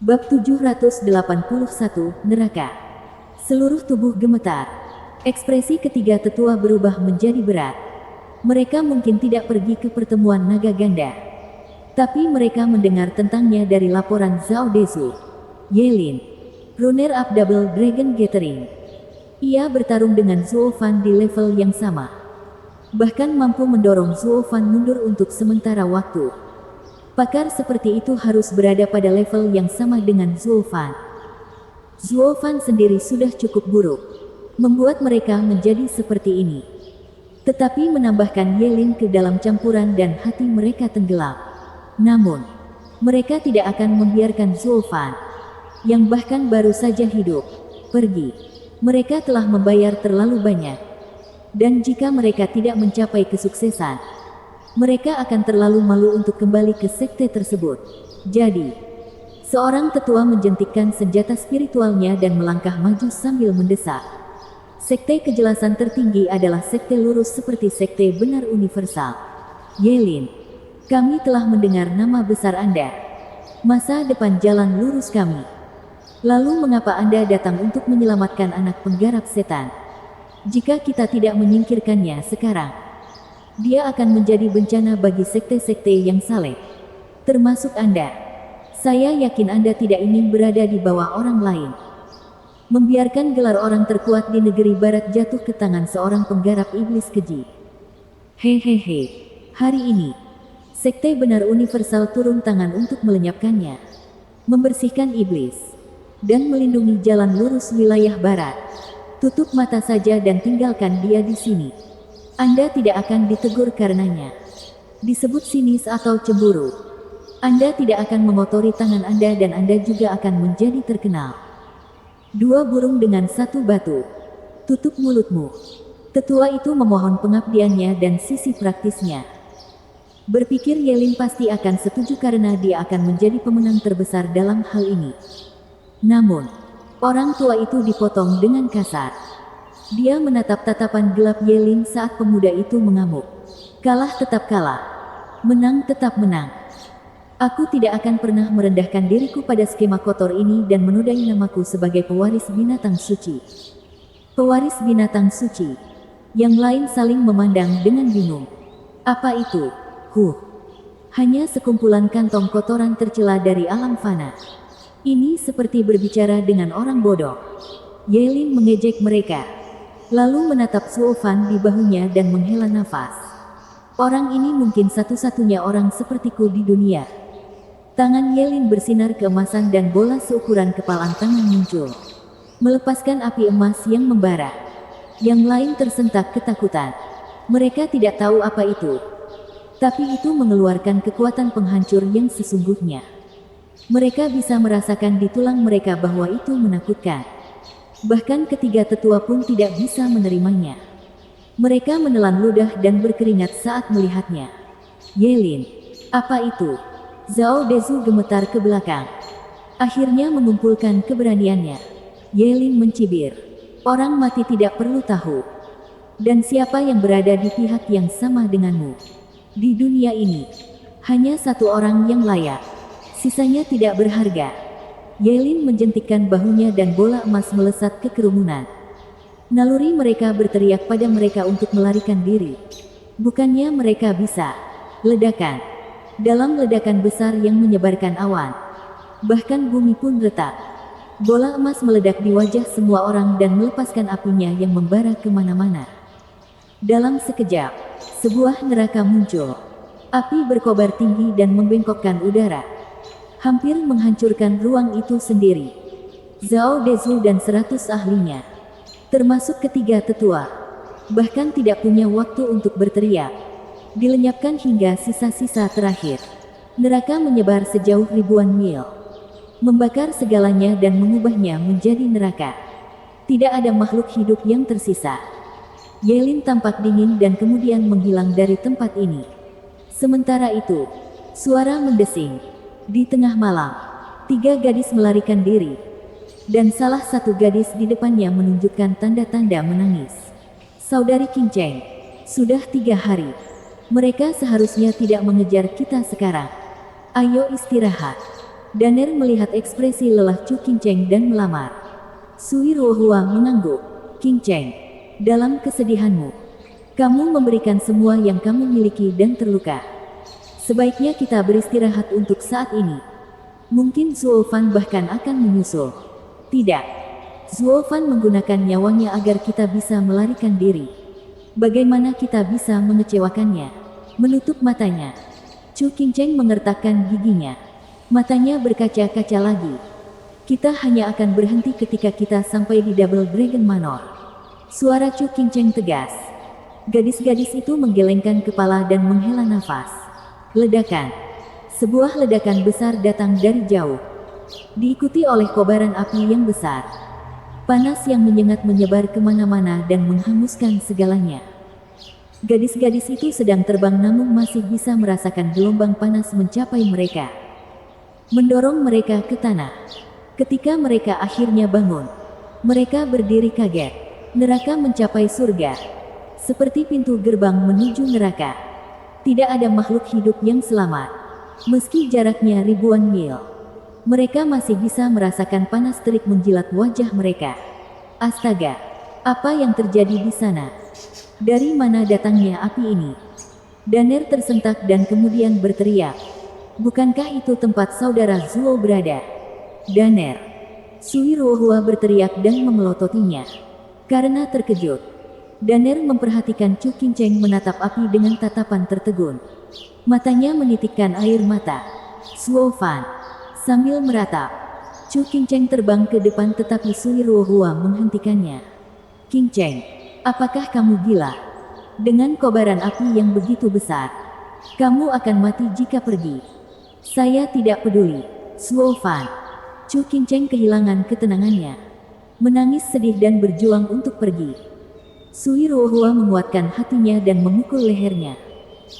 Bab 781, Neraka. Seluruh tubuh gemetar. Ekspresi ketiga tetua berubah menjadi berat. Mereka mungkin tidak pergi ke pertemuan naga ganda. Tapi mereka mendengar tentangnya dari laporan Zhao Dezu. Yelin, runner up Double Dragon Gathering. Ia bertarung dengan Zhuo Fan di level yang sama. Bahkan mampu mendorong Zhuo Fan mundur untuk sementara waktu. Pakar seperti itu harus berada pada level yang sama dengan Zhuo Fan. Zhuo Fan sendiri sudah cukup buruk, membuat mereka menjadi seperti ini. Tetapi menambahkan Yelin ke dalam campuran dan hati mereka tenggelam. Namun, mereka tidak akan membiarkan Zhuo Fan, yang bahkan baru saja hidup, pergi. Mereka telah membayar terlalu banyak. Dan jika mereka tidak mencapai kesuksesan, mereka akan terlalu malu untuk kembali ke sekte tersebut. Jadi, seorang tetua menjentikkan senjata spiritualnya dan melangkah maju sambil mendesak. Sekte kejelasan tertinggi adalah sekte lurus seperti sekte benar universal. Yelin, kami telah mendengar nama besar Anda. Masa depan jalan lurus kami. Lalu mengapa Anda datang untuk menyelamatkan anak penggarap setan? Jika kita tidak menyingkirkannya sekarang, dia akan menjadi bencana bagi sekte-sekte yang saleh, termasuk Anda. Saya yakin Anda tidak ingin berada di bawah orang lain. Membiarkan gelar orang terkuat di negeri barat jatuh ke tangan seorang penggarap iblis keji. Hehehe, hari ini, sekte benar universal turun tangan untuk melenyapkannya, membersihkan iblis, dan melindungi jalan lurus wilayah barat. Tutup mata saja dan tinggalkan dia di sini. Anda tidak akan ditegur karenanya. Disebut sinis atau cemburu. Anda tidak akan mengotori tangan Anda dan Anda juga akan menjadi terkenal. Dua burung dengan satu batu. Tutup mulutmu. Tetua itu memohon pengabdiannya dan sisi praktisnya. Berpikir Yelin pasti akan setuju karena dia akan menjadi pemenang terbesar dalam hal ini. Namun, orang tua itu dipotong dengan kasar. Dia menatap tatapan gelap Yelin saat pemuda itu mengamuk. Kalah tetap kalah. Menang tetap menang. Aku tidak akan pernah merendahkan diriku pada skema kotor ini dan menodai namaku sebagai pewaris binatang suci. Pewaris binatang suci. Yang lain saling memandang dengan bingung. Apa itu? Hanya sekumpulan kantong kotoran tercela dari alam fana. Ini seperti berbicara dengan orang bodoh. Yelin mengejek mereka, lalu menatap Zhuo Fan di bahunya dan menghela nafas. Orang ini mungkin satu-satunya orang sepertiku di dunia. Tangan Yelin bersinar keemasan dan bola seukuran kepalan tangan muncul, melepaskan api emas yang membara. Yang lain tersentak ketakutan. Mereka tidak tahu apa itu, tapi itu mengeluarkan kekuatan penghancur yang sesungguhnya. Mereka bisa merasakan di tulang mereka bahwa itu menakutkan. Bahkan ketiga tetua pun tidak bisa menerimanya. Mereka menelan ludah dan berkeringat saat melihatnya. Yelin, apa itu? Zhao Dezu gemetar ke belakang. Akhirnya mengumpulkan keberaniannya. Yelin mencibir. Orang mati tidak perlu tahu. Dan siapa yang berada di pihak yang sama denganmu? Di dunia ini, hanya satu orang yang layak. Sisanya tidak berharga. Yelin menjentikkan bahunya dan bola emas melesat ke kerumunan. Naluri mereka berteriak pada mereka untuk melarikan diri. Bukannya mereka bisa. Ledakan. Dalam ledakan besar yang menyebarkan awan. Bahkan bumi pun retak. Bola emas meledak di wajah semua orang dan melepaskan apinya yang membara kemana-mana. Dalam sekejap, sebuah neraka muncul. Api berkobar tinggi dan membengkokkan udara. Hampir menghancurkan ruang itu sendiri. Zhao Dezu dan 100 ahlinya, termasuk ketiga tetua, bahkan tidak punya waktu untuk berteriak. Dilenyapkan hingga sisa-sisa terakhir. Neraka menyebar sejauh ribuan mil, membakar segalanya dan mengubahnya menjadi neraka. Tidak ada makhluk hidup yang tersisa. Yelin tampak dingin dan kemudian menghilang dari tempat ini. Sementara itu, suara mendesing. Di tengah malam, 3 gadis melarikan diri. Dan salah satu gadis di depannya menunjukkan tanda-tanda menangis. Saudari Qingcheng, sudah 3 hari. Mereka seharusnya tidak mengejar kita sekarang. Ayo istirahat. Daner melihat ekspresi lelah Chu Qingcheng dan melamar. Sui Ruohua mengangguk. Qingcheng, dalam kesedihanmu, kamu memberikan semua yang kamu miliki dan terluka. Sebaiknya kita beristirahat untuk saat ini. Mungkin Zuo Fan bahkan akan menyusul. Tidak. Zuo Fan menggunakan nyawanya agar kita bisa melarikan diri. Bagaimana kita bisa mengecewakannya? Menutup matanya, Chu Qingcheng mengertakkan giginya. Matanya berkaca-kaca lagi. Kita hanya akan berhenti ketika kita sampai di Double Dragon Manor. Suara Chu Qingcheng tegas. Gadis-gadis itu menggelengkan kepala dan menghela nafas. Ledakan. Sebuah ledakan besar datang dari jauh. Diikuti oleh kobaran api yang besar. Panas yang menyengat menyebar kemana-mana dan menghanguskan segalanya. Gadis-gadis itu sedang terbang namun masih bisa merasakan gelombang panas mencapai mereka. Mendorong mereka ke tanah. Ketika mereka akhirnya bangun, mereka berdiri kaget. Neraka mencapai surga. Seperti pintu gerbang menuju neraka. Tidak ada makhluk hidup yang selamat. Meski jaraknya ribuan mil, mereka masih bisa merasakan panas terik menjilat wajah mereka. Astaga, apa yang terjadi di sana? Dari mana datangnya api ini? Daner tersentak dan kemudian berteriak. Bukankah itu tempat saudara Zuo berada? Daner. Sui Ruohua berteriak dan memelototinya. Karena terkejut, Daner memperhatikan Chu Qingcheng menatap api dengan tatapan tertegun. Matanya menitikkan air mata. Zuo Fan. Sambil meratap, Chu Qingcheng terbang ke depan tetapi Sui Ruohua menghentikannya. Qingcheng, apakah kamu gila? Dengan kobaran api yang begitu besar, kamu akan mati jika pergi. Saya tidak peduli. Zuo Fan. Chu Qingcheng kehilangan ketenangannya. Menangis sedih dan berjuang untuk pergi. Sui Ruohua menguatkan hatinya dan memukul lehernya.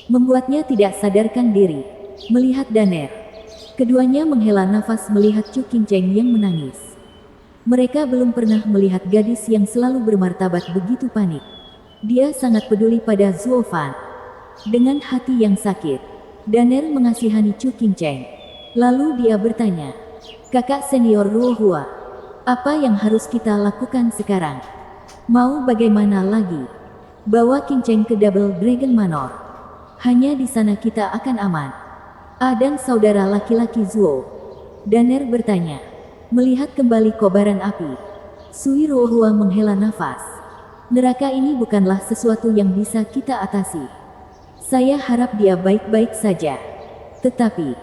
Membuatnya tidak sadarkan diri. Melihat Daner, keduanya menghela nafas melihat Chu Qingcheng yang menangis. Mereka belum pernah melihat gadis yang selalu bermartabat begitu panik. Dia sangat peduli pada Zuo Fan. Dengan hati yang sakit, Daner mengasihani Chu Qingcheng. Lalu dia bertanya, "Kakak senior Ruohua, apa yang harus kita lakukan sekarang? Mau bagaimana lagi? Bawa Qingcheng ke Double Dragon Manor. Hanya di sana kita akan aman." Dan saudara laki-laki Zuo? Daner bertanya. Melihat kembali kobaran api, Sui Ruohua menghela nafas. Neraka ini bukanlah sesuatu yang bisa kita atasi. Saya harap dia baik-baik saja. Tetapi,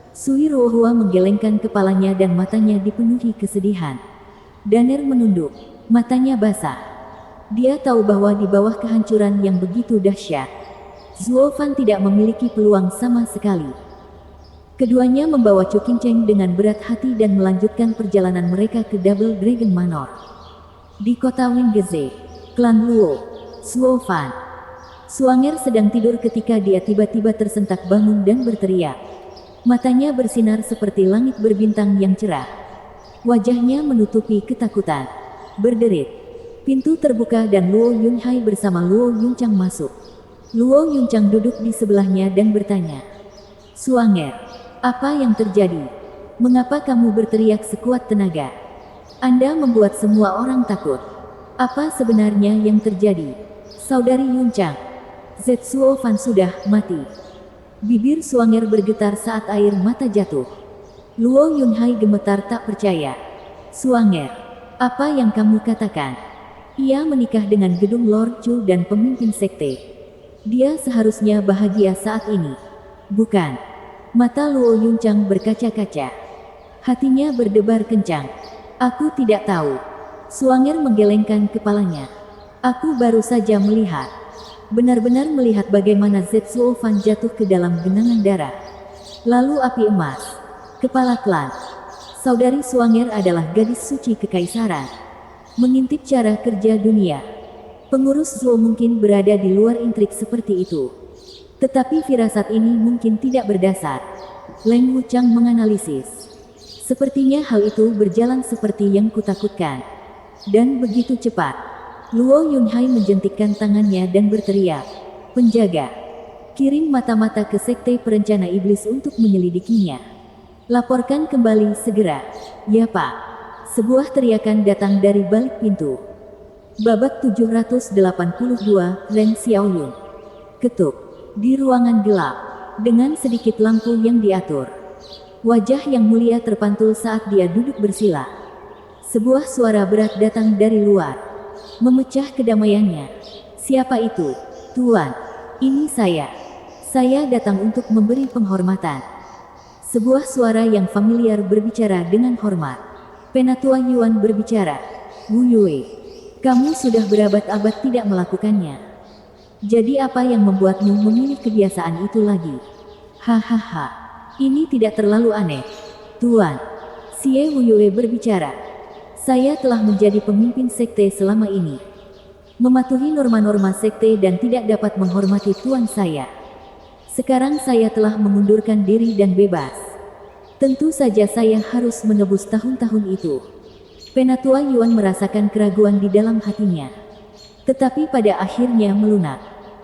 Sui Ruohua menggelengkan kepalanya dan matanya dipenuhi kesedihan. Daner menunduk, matanya basah. Dia tahu bahwa di bawah kehancuran yang begitu dahsyat, Zuo Fan tidak memiliki peluang sama sekali. Keduanya membawa Chu Qingcheng dengan berat hati dan melanjutkan perjalanan mereka ke Double Dragon Manor. Di kota Wingeze, klan Luo, Zuo Fan. Suanger sedang tidur ketika dia tiba-tiba tersentak bangun dan berteriak. Matanya bersinar seperti langit berbintang yang cerah. Wajahnya menutupi ketakutan. Berderit. Pintu terbuka dan Luo Yunhai bersama Luo Yunchang masuk. Luo Yunchang duduk di sebelahnya dan bertanya, "Suanger, apa yang terjadi? Mengapa kamu berteriak sekuat tenaga? Anda membuat semua orang takut. Apa sebenarnya yang terjadi?" "Saudari Yunchang, Zuo Fan sudah mati." Bibir Suanger bergetar saat air mata jatuh. Luo Yunhai gemetar tak percaya. "Suanger, apa yang kamu katakan? Ia menikah dengan gedung Lord Chu dan pemimpin sekte. Dia seharusnya bahagia saat ini. Bukan?" Mata Luo Yunchang berkaca-kaca. Hatinya berdebar kencang. "Aku tidak tahu." Suanger menggelengkan kepalanya. "Aku baru saja melihat. Benar-benar melihat bagaimana Zuo Fan jatuh ke dalam genangan darah. Lalu api emas. Kepala klan. Saudari Suanger adalah gadis suci kekaisaran. Mengintip cara kerja dunia. Pengurus Zuo mungkin berada di luar intrik seperti itu. Tetapi firasat ini mungkin tidak berdasar." Leng Wuchang menganalisis. "Sepertinya hal itu berjalan seperti yang kutakutkan. Dan begitu cepat." Luo Yunhai menjentikkan tangannya dan berteriak, "Penjaga, kirim mata-mata ke sekte perencana iblis untuk menyelidikinya." Laporkan kembali segera. Ya Pak. Sebuah teriakan datang dari balik pintu. Babak 782, Ren Xiaoyun. Ketuk. Di ruangan gelap. Dengan sedikit lampu yang diatur. Wajah yang mulia terpantul saat dia duduk bersila. Sebuah suara berat datang dari luar. Memecah kedamaiannya. Siapa itu? Tuan. Ini saya. Saya datang untuk memberi penghormatan. Sebuah suara yang familiar berbicara dengan hormat. Penatua Yuan berbicara. Wu Yue, kamu sudah berabad-abad tidak melakukannya. Jadi apa yang membuatmu memilih kebiasaan itu lagi? Hahaha, ini tidak terlalu aneh. Tuan, Xie Wu Yue berbicara. Saya telah menjadi pemimpin sekte selama ini. Mematuhi norma-norma sekte dan tidak dapat menghormati tuan saya. Sekarang saya telah mengundurkan diri dan bebas. Tentu saja saya harus menebus tahun-tahun itu. Penatua Yuan merasakan keraguan di dalam hatinya. Tetapi pada akhirnya melunak.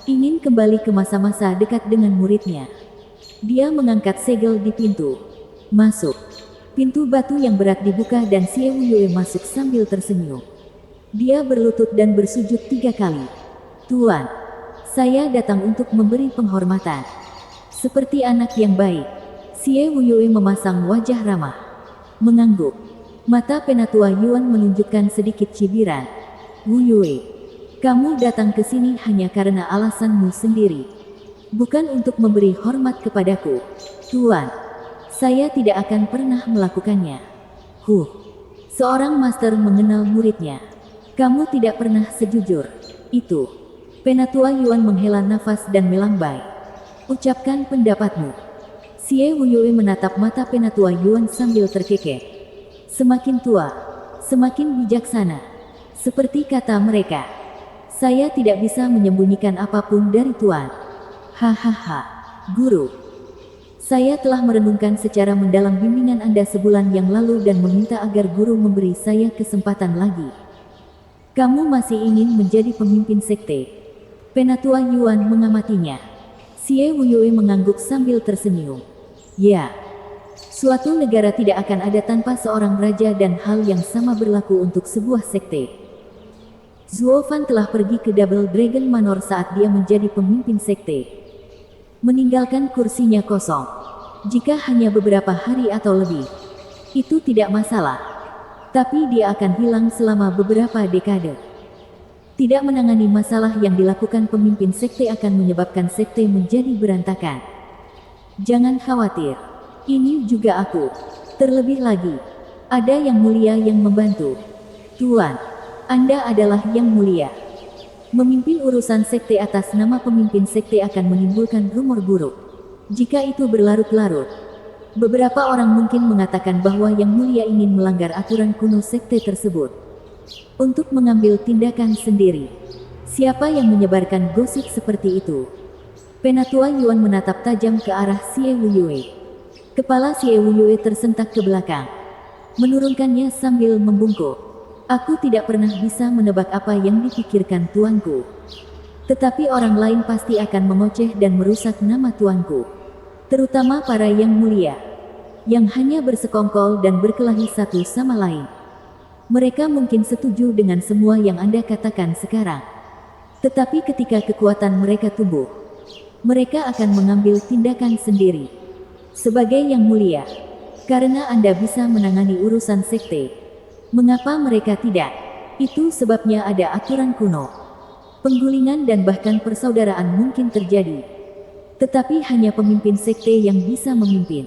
Ingin kembali ke masa-masa dekat dengan muridnya. Dia mengangkat segel di pintu. Masuk. Pintu batu yang berat dibuka dan Xie Wu Yue masuk sambil tersenyum. Dia berlutut dan bersujud 3 kali. Tuan, saya datang untuk memberi penghormatan. Seperti anak yang baik, Xie Wu Yue memasang wajah ramah. Mengangguk. Mata penatua Yuan menunjukkan sedikit cibiran. Wu Yue, kamu datang ke sini hanya karena alasanmu sendiri. Bukan untuk memberi hormat kepadaku. Tuan, saya tidak akan pernah melakukannya. Seorang master mengenal muridnya. Kamu tidak pernah sejujur itu. Penatua Yuan menghela nafas dan melambai. Ucapkan pendapatmu. Xie Wu Yue menatap mata penatua Yuan sambil terkekeh. Semakin tua, semakin bijaksana. Seperti kata mereka. Saya tidak bisa menyembunyikan apapun dari tuan. Hahaha, guru. Saya telah merenungkan secara mendalam bimbingan Anda sebulan yang lalu dan meminta agar guru memberi saya kesempatan lagi. Kamu masih ingin menjadi pemimpin sekte? Penatua Yuan mengamatinya. Xie Wu Yue mengangguk sambil tersenyum. Ya, suatu negara tidak akan ada tanpa seorang raja dan hal yang sama berlaku untuk sebuah sekte. Zuo Fan telah pergi ke Double Dragon Manor saat dia menjadi pemimpin sekte. Meninggalkan kursinya kosong. Jika hanya beberapa hari atau lebih, itu tidak masalah. Tapi dia akan hilang selama beberapa dekade. Tidak menangani masalah yang dilakukan pemimpin sekte akan menyebabkan sekte menjadi berantakan. Jangan khawatir. Ini juga aku. Terlebih lagi, ada yang mulia yang membantu. Tuan, Anda adalah yang mulia. Memimpin urusan sekte atas nama pemimpin sekte akan menimbulkan rumor buruk. Jika itu berlarut-larut, beberapa orang mungkin mengatakan bahwa yang mulia ingin melanggar aturan kuno sekte tersebut. Untuk mengambil tindakan sendiri. Siapa yang menyebarkan gosip seperti itu? Penatua Yuan menatap tajam ke arah Xie Wu Yue. Kepala Xie Wu Yue tersentak ke belakang. Menurunkannya sambil membungkuk. Aku tidak pernah bisa menebak apa yang dipikirkan tuanku. Tetapi orang lain pasti akan mengoceh dan merusak nama tuanku. Terutama para yang mulia. Yang hanya bersekongkol dan berkelahi satu sama lain. Mereka mungkin setuju dengan semua yang Anda katakan sekarang. Tetapi ketika kekuatan mereka tumbuh, mereka akan mengambil tindakan sendiri. Sebagai yang mulia, karena Anda bisa menangani urusan sekte, mengapa mereka tidak? Itu sebabnya ada aturan kuno. Penggulingan dan bahkan persaudaraan mungkin terjadi. Tetapi hanya pemimpin sekte yang bisa memimpin.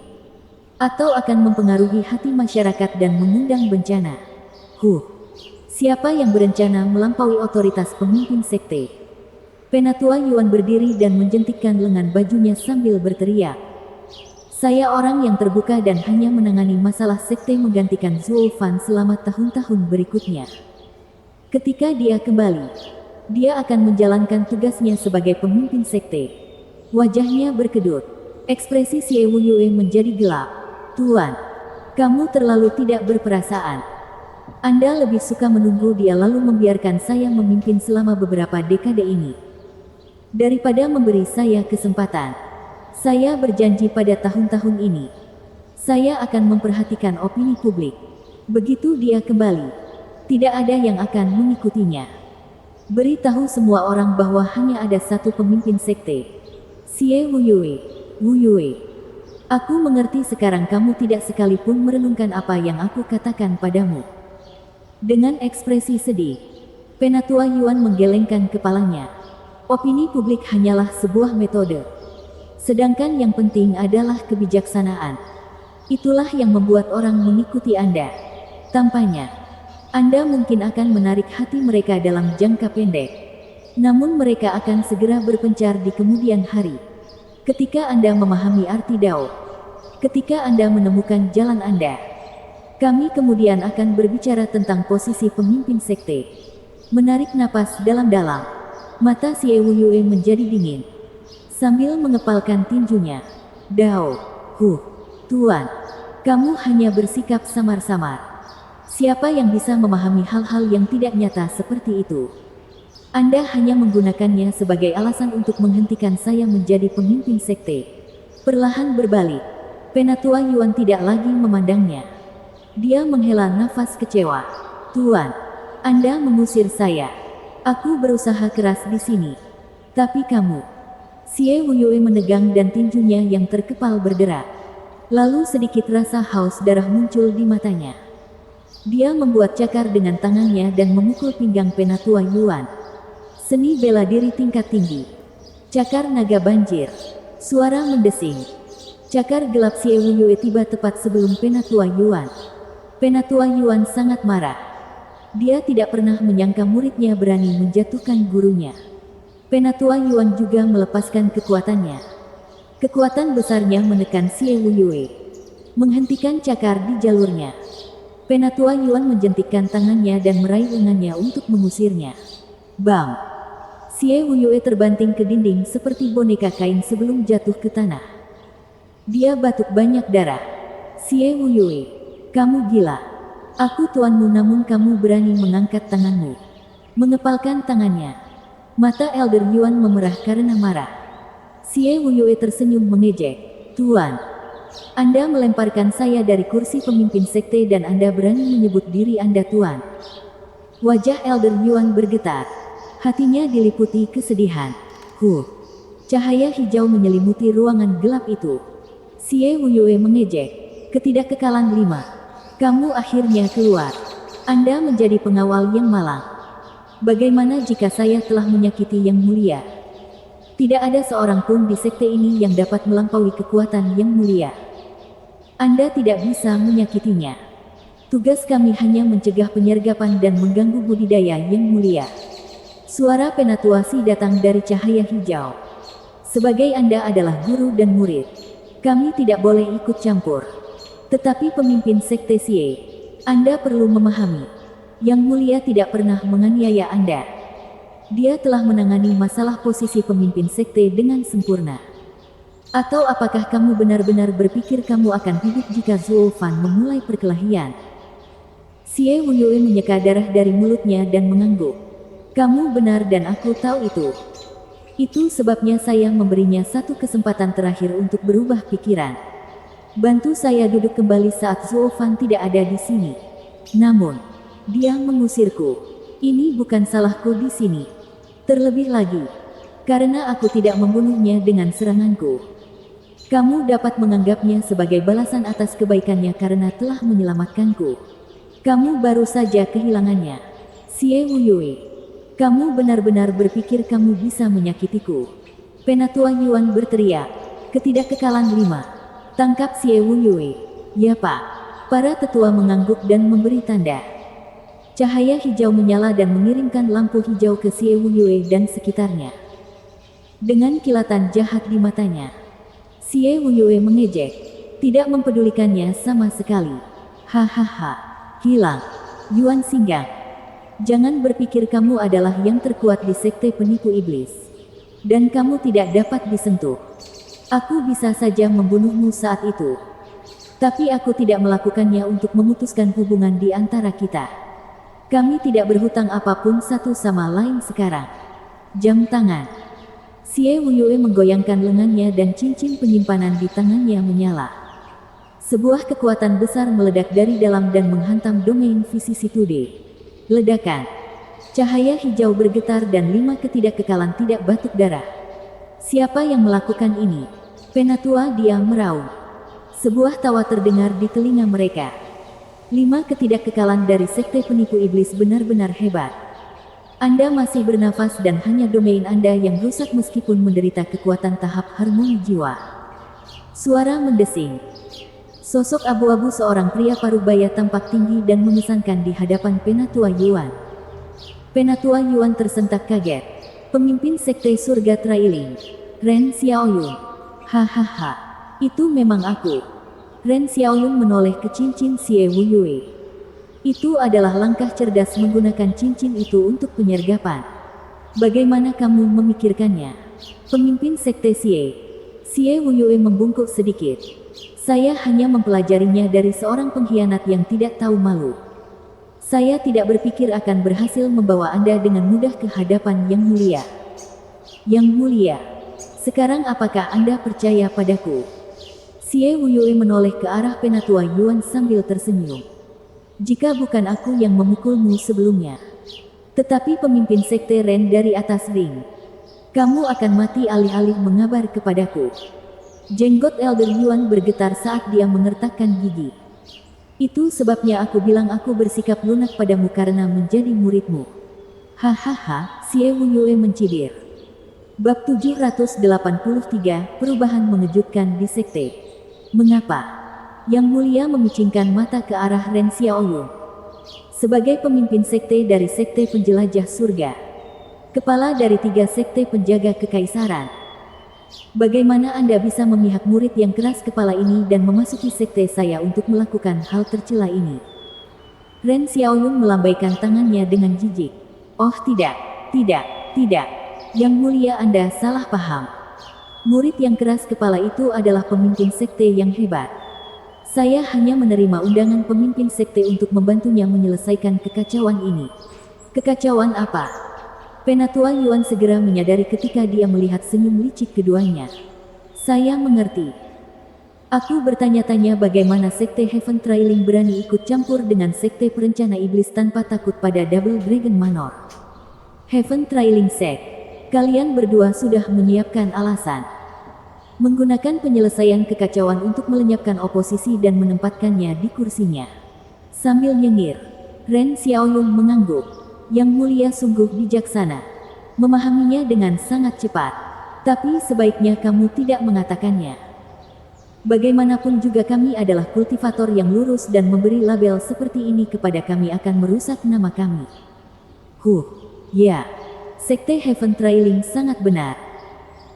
Atau akan mempengaruhi hati masyarakat dan mengundang bencana. Siapa yang berencana melampaui otoritas pemimpin sekte? Penatua Yuan berdiri dan menjentikkan lengan bajunya sambil berteriak. Saya orang yang terbuka dan hanya menangani masalah sekte menggantikan Zuo Fan selama tahun-tahun berikutnya. Ketika dia kembali, dia akan menjalankan tugasnya sebagai pemimpin sekte. Wajahnya berkedut. Ekspresi Xie Wu Yue menjadi gelap. Tuan, kamu terlalu tidak berperasaan. Anda lebih suka menunggu dia lalu membiarkan saya memimpin selama beberapa dekade ini. Daripada memberi saya kesempatan. Saya berjanji pada tahun-tahun ini. Saya akan memperhatikan opini publik. Begitu dia kembali, tidak ada yang akan mengikutinya. Beritahu semua orang bahwa hanya ada satu pemimpin sekte. Xie Wuyue. Wuyue. Aku mengerti sekarang kamu tidak sekalipun merenungkan apa yang aku katakan padamu. Dengan ekspresi sedih, Penatua Yuan menggelengkan kepalanya. Opini publik hanyalah sebuah metode. Sedangkan yang penting adalah kebijaksanaan. Itulah yang membuat orang mengikuti Anda. Tampaknya, Anda mungkin akan menarik hati mereka dalam jangka pendek. Namun mereka akan segera berpencar di kemudian hari. Ketika Anda memahami arti Dao, ketika Anda menemukan jalan Anda, kami kemudian akan berbicara tentang posisi pemimpin sekte. Menarik napas dalam-dalam, mata Xie Wuyue menjadi dingin. Sambil mengepalkan tinjunya, Dao, Tuan, kamu hanya bersikap samar-samar. Siapa yang bisa memahami hal-hal yang tidak nyata seperti itu? Anda hanya menggunakannya sebagai alasan untuk menghentikan saya menjadi pemimpin sekte. Perlahan berbalik, Penatua Yuan tidak lagi memandangnya. Dia menghela nafas kecewa. Tuan, Anda mengusir saya. Aku berusaha keras di sini. Tapi kamu... Xie Wuyue menegang dan tinjunya yang terkepal berderak. Lalu sedikit rasa haus darah muncul di matanya. Dia membuat cakar dengan tangannya dan memukul pinggang Penatua Yuan. Seni bela diri tingkat tinggi. Cakar naga banjir. Suara mendesing. Cakar gelap Xie Wuyue tiba tepat sebelum Penatua Yuan. Penatua Yuan sangat marah. Dia tidak pernah menyangka muridnya berani menjatuhkan gurunya. Penatua Yuan juga melepaskan kekuatannya. Kekuatan besarnya menekan Xie Wuyue, menghentikan cakar di jalurnya. Penatua Yuan menjentikkan tangannya dan meraih lengannya untuk mengusirnya. Bang! Xie Wuyue terbanting ke dinding seperti boneka kain sebelum jatuh ke tanah. Dia batuk banyak darah. Xie Wuyue, kamu gila. Aku tuanmu namun kamu berani mengangkat tanganmu. Mengepalkan tangannya. Mata Elder Yuan memerah karena marah. Xie Wuyue tersenyum mengejek. Tuan, Anda melemparkan saya dari kursi pemimpin sekte dan Anda berani menyebut diri Anda Tuan. Wajah Elder Yuan bergetar. Hatinya diliputi kesedihan. Cahaya hijau menyelimuti ruangan gelap itu. Xie Wuyue mengejek. Ketidakkekalan 5. Kamu akhirnya keluar. Anda menjadi pengawal yang malang. Bagaimana jika saya telah menyakiti yang mulia? Tidak ada seorang pun di sekte ini yang dapat melampaui kekuatan yang mulia. Anda tidak bisa menyakitinya. Tugas kami hanya mencegah penyergapan dan mengganggu budidaya yang mulia. Suara Penatua Si datang dari cahaya hijau. Sebagai Anda adalah guru dan murid, kami tidak boleh ikut campur. Tetapi pemimpin sekte Xie, Anda perlu memahami, Yang Mulia tidak pernah menganiaya Anda. Dia telah menangani masalah posisi pemimpin sekte dengan sempurna. Atau apakah kamu benar-benar berpikir kamu akan hidup jika Zhuo Fan memulai perkelahian? Xie Wuyue menyeka darah dari mulutnya dan mengangguk. Kamu benar dan aku tahu itu. Itu sebabnya saya memberinya satu kesempatan terakhir untuk berubah pikiran. Bantu saya duduk kembali saat Zhuo Fan tidak ada di sini. Namun, dia mengusirku. Ini bukan salahku di sini. Terlebih lagi, karena aku tidak membunuhnya dengan seranganku. Kamu dapat menganggapnya sebagai balasan atas kebaikannya karena telah menyelamatkanku. Kamu baru saja kehilangannya. Xie Wuyue, kamu benar-benar berpikir kamu bisa menyakitiku? Penatua Yuan berteriak. Ketidakkekalan 5. Tangkap Xie Wuyue. Ya Pak. Para tetua mengangguk dan memberi tanda. Cahaya hijau menyala dan mengirimkan lampu hijau ke Xie Wuyue dan sekitarnya. Dengan kilatan jahat di matanya, Xie Wuyue mengejek, tidak mempedulikannya sama sekali. Hahaha, hilang. Yuan Xinggang. Jangan berpikir kamu adalah yang terkuat di sekte penipu iblis. Dan kamu tidak dapat disentuh. Aku bisa saja membunuhmu saat itu. Tapi aku tidak melakukannya untuk memutuskan hubungan di antara kita. Kami tidak berhutang apapun satu sama lain sekarang. Jam tangan. Xie Wuyue menggoyangkan lengannya dan cincin penyimpanan di tangannya menyala. Sebuah kekuatan besar meledak dari dalam dan menghantam domain vicissitude. Ledakan. Cahaya hijau bergetar dan 5 ketidakkekalan tidak batuk darah. Siapa yang melakukan ini? Penatua, dia meraung. Sebuah tawa terdengar di telinga mereka. 5 ketidakkekalan dari sekte penipu iblis benar-benar hebat. Anda masih bernafas dan hanya domain Anda yang rusak meskipun menderita kekuatan tahap harmoni jiwa. Suara mendesing. Sosok abu-abu seorang pria parubaya tampak tinggi dan mengesankan di hadapan Penatua Yuan. Penatua Yuan tersentak kaget. Pemimpin sekte surga trailing. Ren Xiaoyun. Hahaha. Itu memang aku. Ren Xiaoyun menoleh ke cincin Xie Wuyue. Itu adalah langkah cerdas menggunakan cincin itu untuk penyergapan. Bagaimana kamu memikirkannya? Pemimpin sekte Xie Wuyue membungkuk sedikit. Saya hanya mempelajarinya dari seorang pengkhianat yang tidak tahu malu. Saya tidak berpikir akan berhasil membawa Anda dengan mudah ke hadapan Yang Mulia. Yang Mulia, sekarang apakah Anda percaya padaku? Xie Wuyue menoleh ke arah Penatua Yuan sambil tersenyum. Jika bukan aku yang memukulmu sebelumnya, tetapi pemimpin sekte Ren dari atas ring, kamu akan mati alih-alih mengabar kepadaku. Jenggot Elder Yuan bergetar saat dia mengertakkan gigi. Itu sebabnya aku bilang aku bersikap lunak padamu karena menjadi muridmu. Hahaha, Xie Wuyue mencibir. Bab 783, Perubahan Mengejutkan di Sekte. Mengapa? Yang Mulia memicingkan mata ke arah Ren Xiaoyun. Sebagai pemimpin sekte dari sekte penjelajah surga, kepala dari 3 sekte penjaga kekaisaran, bagaimana Anda bisa memihak murid yang keras kepala ini dan memasuki sekte saya untuk melakukan hal tercela ini? Ren Xiaoyun melambaikan tangannya dengan jijik. Oh tidak, tidak. Yang Mulia, Anda salah paham. Murid yang keras kepala itu adalah pemimpin sekte yang hebat. Saya hanya menerima undangan pemimpin sekte untuk membantunya menyelesaikan kekacauan ini. Kekacauan apa? Penatua Yuan segera menyadari ketika dia melihat senyum licik keduanya. Saya mengerti. Aku bertanya-tanya bagaimana sekte Heaven Trailing berani ikut campur dengan sekte perencana iblis tanpa takut pada Double Dragon Manor. Heaven Trailing Sect, kalian berdua sudah menyiapkan alasan. Menggunakan penyelesaian kekacauan untuk melenyapkan oposisi dan menempatkannya di kursinya. Sambil nyengir, Ren Xiaoyun mengangguk. Yang Mulia sungguh bijaksana. Memahaminya dengan sangat cepat. Tapi sebaiknya kamu tidak mengatakannya. Bagaimanapun juga kami adalah kultivator yang lurus dan memberi label seperti ini kepada kami akan merusak nama kami. Ya. Sekte Heaven Trailing sangat benar.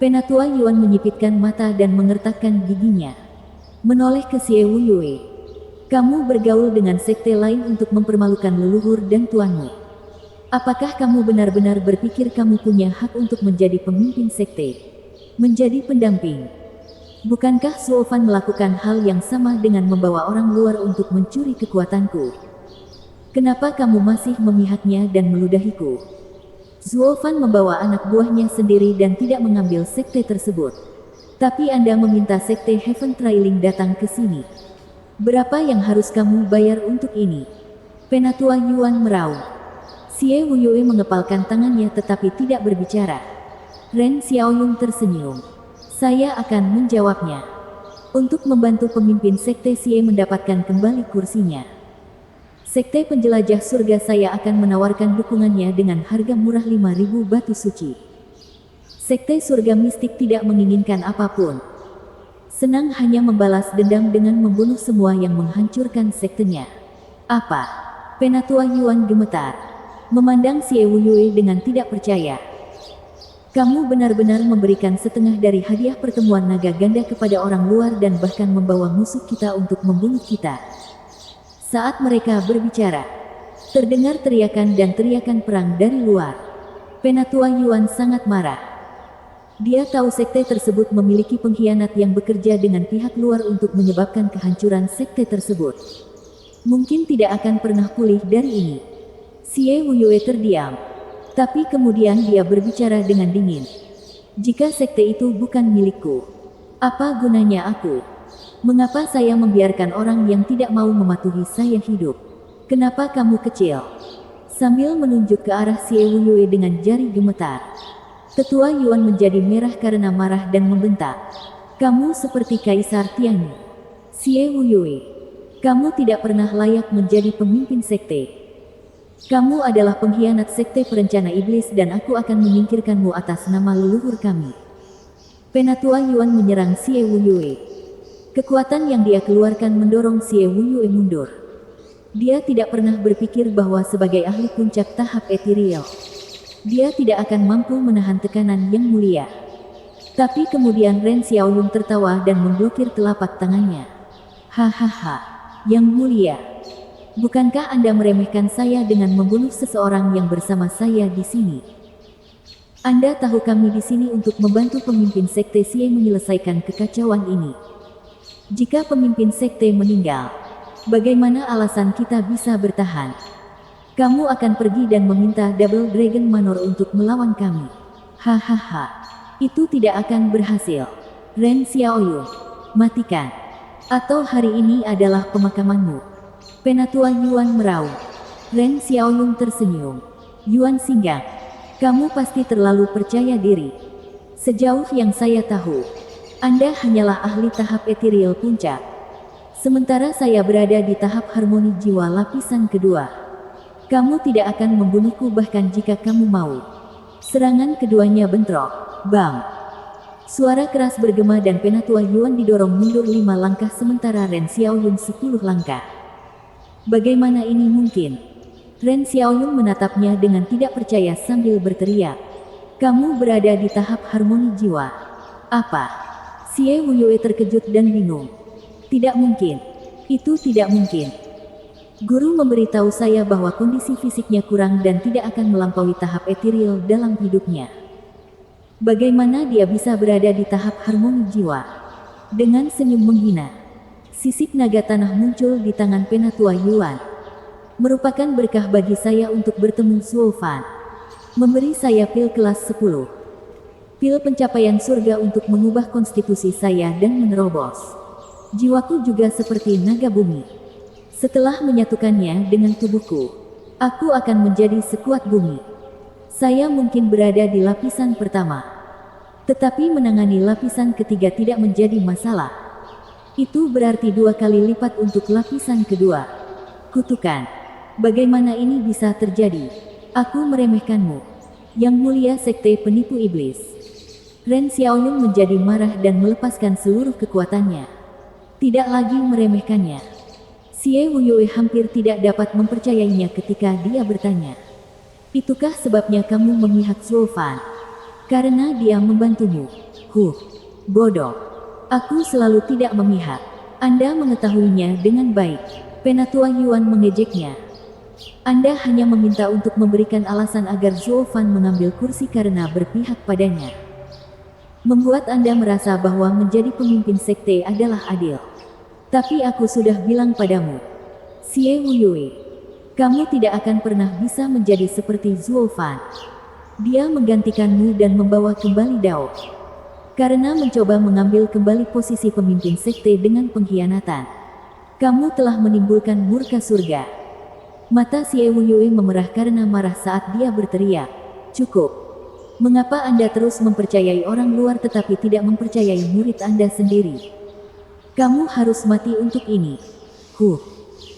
Penatua Yuan menyipitkan mata dan mengertakkan giginya. Menoleh ke Xie Wuyue. Kamu bergaul dengan sekte lain untuk mempermalukan leluhur dan tuanmu. Apakah kamu benar-benar berpikir kamu punya hak untuk menjadi pemimpin sekte? Menjadi pendamping? Bukankah Suofan melakukan hal yang sama dengan membawa orang luar untuk mencuri kekuatanku? Kenapa kamu masih memihaknya dan meludahiku? Zuofan membawa anak buahnya sendiri dan tidak mengambil sekte tersebut. Tapi Anda meminta sekte Heaven Trailing datang ke sini. Berapa yang harus kamu bayar untuk ini? Penatua Yuan meraung. Xie Wuyue mengepalkan tangannya tetapi tidak berbicara. Ren Xiaoyun tersenyum. Saya akan menjawabnya. Untuk membantu pemimpin sekte Xie mendapatkan kembali kursinya. Sekte penjelajah surga saya akan menawarkan dukungannya dengan harga murah 5.000 batu suci. Sekte surga mistik tidak menginginkan apapun. Senang hanya membalas dendam dengan membunuh semua yang menghancurkan sektenya. Apa? Penatua Yuan gemetar. Memandang Xie Wuyue dengan tidak percaya. Kamu benar-benar memberikan setengah dari hadiah pertemuan naga ganda kepada orang luar dan bahkan membawa musuh kita untuk membunuh kita. Saat mereka berbicara, terdengar teriakan dan teriakan perang dari luar. Penatua Yuan sangat marah. Dia tahu sekte tersebut memiliki pengkhianat yang bekerja dengan pihak luar untuk menyebabkan kehancuran sekte tersebut. Mungkin tidak akan pernah pulih dari ini. Xie Wuyue terdiam. Tapi kemudian dia berbicara dengan dingin. Jika sekte itu bukan milikku, apa gunanya aku? Mengapa saya membiarkan orang yang tidak mau mematuhi saya hidup? Kenapa kamu kecil? Sambil menunjuk ke arah Xie Wuyue dengan jari gemetar. Tetua Yuan menjadi merah karena marah dan membentak. Kamu seperti Kaisar Tianyu. Xie Wuyue, kamu tidak pernah layak menjadi pemimpin sekte. Kamu adalah pengkhianat sekte perencana iblis dan aku akan menyingkirkanmu atas nama leluhur kami. Penatua Yuan menyerang Xie Wuyue. Kekuatan yang dia keluarkan mendorong Xie Wuyue mundur. Dia tidak pernah berpikir bahwa sebagai ahli puncak tahap ethereal, dia tidak akan mampu menahan tekanan yang mulia. Tapi kemudian Ren Xiaoyun tertawa dan memblokir telapak tangannya. Hahaha, yang mulia. Bukankah Anda meremehkan saya dengan membunuh seseorang yang bersama saya di sini? Anda tahu kami di sini untuk membantu pemimpin sekte Xie menyelesaikan kekacauan ini. Jika pemimpin sekte meninggal, bagaimana alasan kita bisa bertahan? Kamu akan pergi dan meminta Double Dragon Manor untuk melawan kami. Hahaha, itu tidak akan berhasil. Ren Xiaoyun, matikan. Atau hari ini adalah pemakamanmu. Penatua Yuan meraung. Ren Xiaoyun tersenyum. Yuan Singgang, kamu pasti terlalu percaya diri. Sejauh yang saya tahu, Anda hanyalah ahli tahap ethereal puncak. Sementara saya berada di tahap harmoni jiwa lapisan kedua. Kamu tidak akan membunuhku bahkan jika kamu mau. Serangan keduanya bentrok. Bang! Suara keras bergema dan Penatua Yuan didorong mundur 5 langkah sementara Ren Xiaoyun 10 langkah. Bagaimana ini mungkin? Ren Xiaoyun menatapnya dengan tidak percaya sambil berteriak. Kamu berada di tahap harmoni jiwa. Apa? Xie Wuyue terkejut dan bingung. Tidak mungkin. Itu tidak mungkin. Guru memberitahu saya bahwa kondisi fisiknya kurang dan tidak akan melampaui tahap ethereal dalam hidupnya. Bagaimana dia bisa berada di tahap harmoni jiwa? Dengan senyum menghina, sisik naga tanah muncul di tangan Penatua Yuan. Merupakan berkah bagi saya untuk bertemu Zhuo Fan. Memberi saya pil kelas 10. Pil pencapaian surga untuk mengubah konstitusi saya dan menerobos. Jiwaku juga seperti naga bumi. Setelah menyatukannya dengan tubuhku, aku akan menjadi sekuat bumi. Saya mungkin berada di lapisan pertama, tetapi menangani lapisan ketiga tidak menjadi masalah. Itu berarti 2 kali lipat untuk lapisan kedua. Kutukan. Bagaimana ini bisa terjadi? Aku meremehkanmu. Yang mulia sekte penipu iblis. Ren Xiaoyun menjadi marah dan melepaskan seluruh kekuatannya. Tidak lagi meremehkannya. Xie Wuyue hampir tidak dapat mempercayainya ketika dia bertanya. Itukah sebabnya kamu memihak Zhuo Fan? Karena dia membantumu. Bodoh. Aku selalu tidak memihak. Anda mengetahuinya dengan baik. Penatua Yuan mengejeknya. Anda hanya meminta untuk memberikan alasan agar Zhuo Fan mengambil kursi karena berpihak padanya. Membuat Anda merasa bahwa menjadi pemimpin sekte adalah adil. Tapi aku sudah bilang padamu, Xie Wuyue, kamu tidak akan pernah bisa menjadi seperti Zhuo Fan. Dia menggantikanmu dan membawa kembali Dao. Karena mencoba mengambil kembali posisi pemimpin sekte dengan pengkhianatan, kamu telah menimbulkan murka surga. Mata Xie Wuyue memerah karena marah saat dia berteriak, cukup. Mengapa Anda terus mempercayai orang luar tetapi tidak mempercayai murid Anda sendiri? Kamu harus mati untuk ini.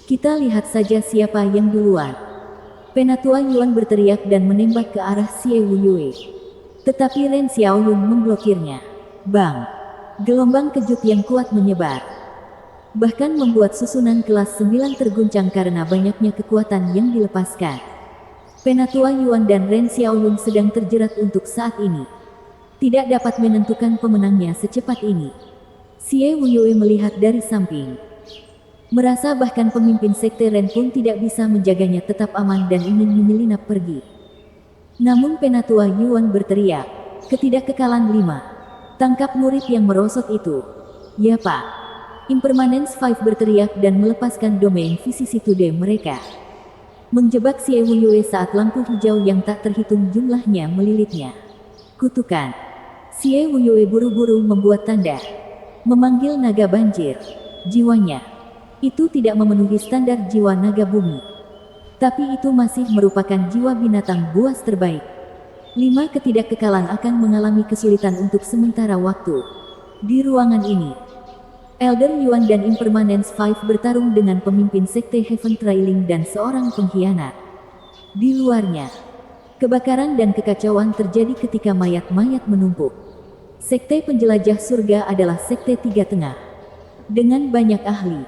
Kita lihat saja siapa yang duluan. Penatua Yuan berteriak dan menembak ke arah Xie Wuyue. Tetapi Ren Xiaoyun memblokirnya. Bang! Gelombang kejut yang kuat menyebar. Bahkan membuat susunan kelas 9 terguncang karena banyaknya kekuatan yang dilepaskan. Penatua Yuan dan Ren Xiaoyun sedang terjerat untuk saat ini. Tidak dapat menentukan pemenangnya secepat ini. Xie Wuyue melihat dari samping. Merasa bahkan pemimpin sekte Ren pun tidak bisa menjaganya tetap aman dan ingin menyelinap pergi. Namun Penatua Yuan berteriak, ketidakkekalan 5. Tangkap murid yang merosot itu. Ya Pak. Impermanence 5 berteriak dan melepaskan domain vicissitude mereka. Menjebak Xie Wuyue saat lampu hijau yang tak terhitung jumlahnya melilitnya. Kutukan. Xie Wuyue buru-buru membuat tanda. Memanggil naga banjir. Jiwanya. Itu tidak memenuhi standar jiwa naga bumi. Tapi itu masih merupakan jiwa binatang buas terbaik. 5 ketidakkekalan akan mengalami kesulitan untuk sementara waktu. Di ruangan ini, Elder Yuan dan Impermanence Five bertarung dengan pemimpin sekte Heaven Trailing dan seorang pengkhianat. Di luarnya, kebakaran dan kekacauan terjadi ketika mayat-mayat menumpuk. Sekte penjelajah surga adalah sekte tiga tengah. Dengan banyak ahli.